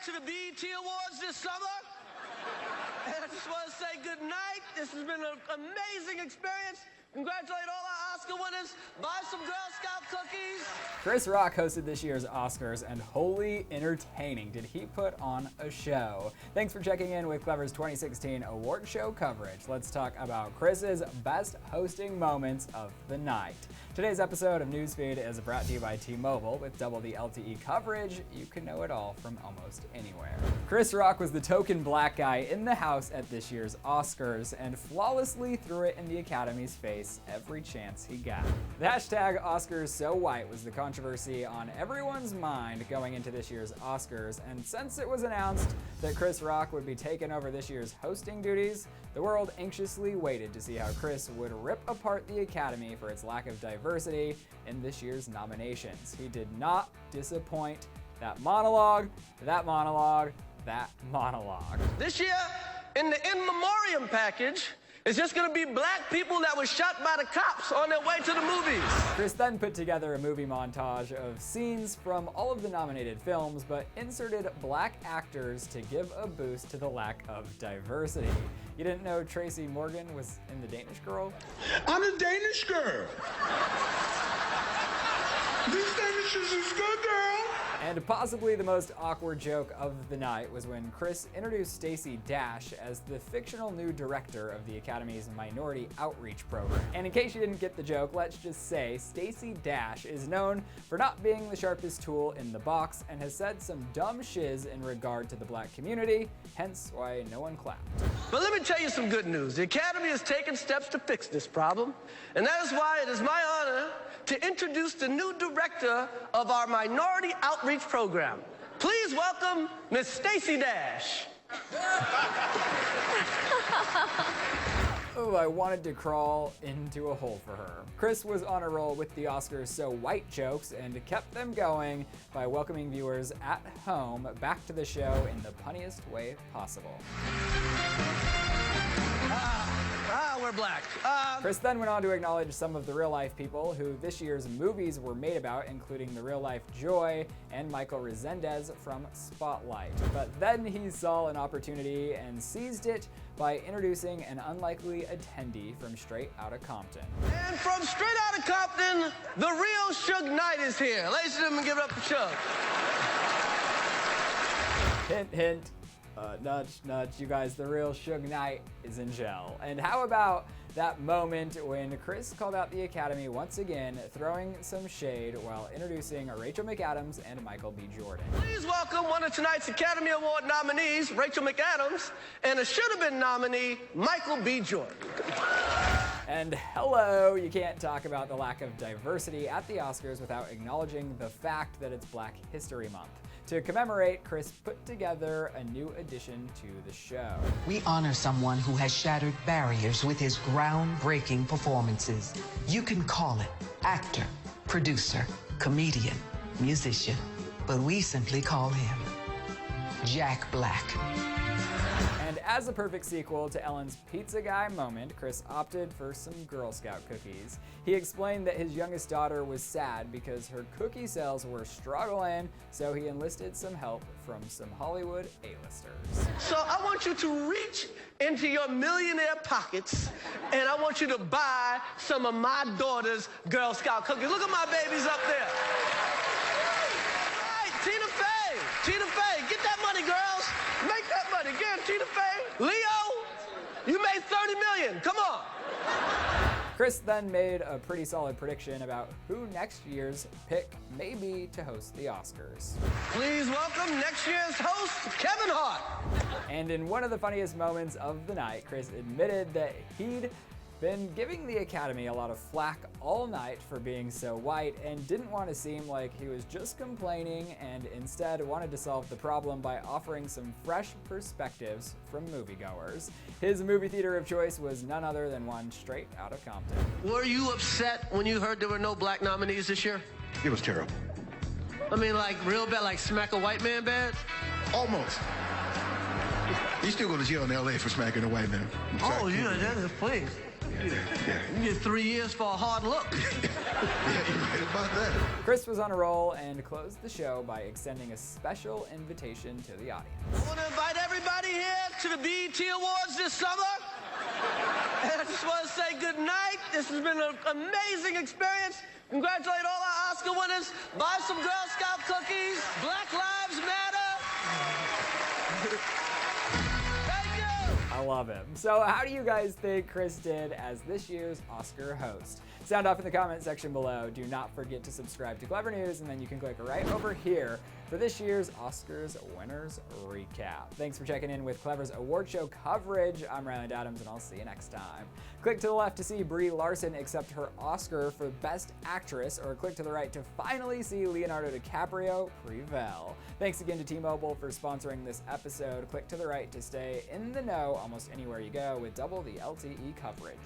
to the BET Awards this summer. And I just want to say good night. This has been an amazing experience. Congratulate all our Oscar winners. Buy some Girl Scout cookies. Chris Rock hosted this year's Oscars, and holy entertaining did he put on a show. Thanks for checking in with Clevver's 2016 award show coverage. Let's talk about Chris's best hosting moments of the night. Today's episode of Newsfeed is brought to you by T-Mobile. With double the LTE coverage, you can know it all from almost anywhere. Chris Rock was the token black guy in the house at this year's Oscars and flawlessly threw it in the Academy's face every chance he got. The hashtag #OscarsSoWhite was the controversy on everyone's mind going into this year's Oscars, and since it was announced that Chris Rock would be taking over this year's hosting duties, the world anxiously waited to see how Chris would rip apart the Academy for its lack of diversity in this year's nominations. He did not disappoint. That monologue, that monologue, that monologue. This year, in the in memoriam package, it's just gonna be black people that were shot by the cops on their way to the movies. Chris then put together a movie montage of scenes from all of the nominated films, but inserted black actors to give a boost to the lack of diversity. You didn't know Tracy Morgan was in the Danish Girl? I'm the Danish Girl. These Danishes is good, girl. And possibly the most awkward joke of the night was when Chris introduced Stacey Dash as the fictional new director of the Academy's Minority Outreach Program. And in case you didn't get the joke, let's just say Stacey Dash is known for not being the sharpest tool in the box and has said some dumb shiz in regard to the black community, hence why no one clapped. But let me tell you some good news. The Academy has taken steps to fix this problem, and that is why it is my honor to introduce the new director of our Minority Outreach Program. Please welcome Miss Stacey Dash. Oh, I wanted to crawl into a hole for her. Chris was on a roll with the Oscars so white jokes and kept them going by welcoming viewers at home back to the show in the punniest way possible. We're black. Chris then went on to acknowledge some of the real-life people who this year's movies were made about, including the real-life Joy and Michael Resendez from Spotlight. But then he saw an opportunity and seized it by introducing an unlikely attendee from straight outta Compton. And from straight out of Compton, the real Suge Knight is here. Ladies and gentlemen, give it up for Suge. Hint, hint. Nudge, nudge, you guys, the real Suge Knight is in jail. And how about that moment when Chris called out the Academy once again, throwing some shade while introducing Rachel McAdams and Michael B. Jordan. Please welcome one of tonight's Academy Award nominees, Rachel McAdams, and a should-have-been nominee, Michael B. Jordan. And hello, you can't talk about the lack of diversity at the Oscars without acknowledging the fact that it's Black History Month. To commemorate, Chris put together a new addition to the show. We honor someone who has shattered barriers with his groundbreaking performances. You can call it actor, producer, comedian, musician, but we simply call him Jack Black. And as a perfect sequel to Ellen's Pizza Guy moment, Chris opted for some Girl Scout cookies. He explained that his youngest daughter was sad because her cookie sales were struggling, so he enlisted some help from some Hollywood A-listers. So I want you to reach into your millionaire pockets, and I want you to buy some of my daughter's Girl Scout cookies. Look at my babies up there. All right, Tina Fey, get that money, girls. Make that money. Get Tina Fey. Leo, you made $30 million. Come on. Chris then made a pretty solid prediction about who next year's pick may be to host the Oscars. Please welcome next year's host, Kevin Hart. And in one of the funniest moments of the night, Chris admitted that he'd been giving the Academy a lot of flack all night for being so white and didn't want to seem like he was just complaining, and instead wanted to solve the problem by offering some fresh perspectives from moviegoers. His movie theater of choice was none other than one straight out of Compton. Were you upset when you heard there were no black nominees this year? It was terrible. I mean, like real bad, like smack a white man bad? Almost. He's still going to jail in L.A. for smacking a white man. Oh, yeah, please. Yeah. You get 3 years for a hard look. Yeah, you're right about that. Chris was on a roll and closed the show by extending a special invitation to the audience. I want to invite everybody here to the BET Awards this summer. And I just want to say good night. This has been an amazing experience. Congratulate all our Oscar winners. Buy some Girl Scout cookies. Black Lives Matter. Thank you. I love him. So how do you guys think Chris did as this year's Oscar host? Sound off in the comment section below. Do not forget to subscribe to Clevver News, and then you can click right over here for this year's Oscars Winners Recap. Thanks for checking in with Clevver's award show coverage. I'm Ryland Adams, and I'll see you next time. Click to the left to see Brie Larson accept her Oscar for Best Actress, or click to the right to finally see Leonardo DiCaprio prevail. Thanks again to T-Mobile for sponsoring this episode. Click to the right to stay in the know almost anywhere you go with double the LTE coverage.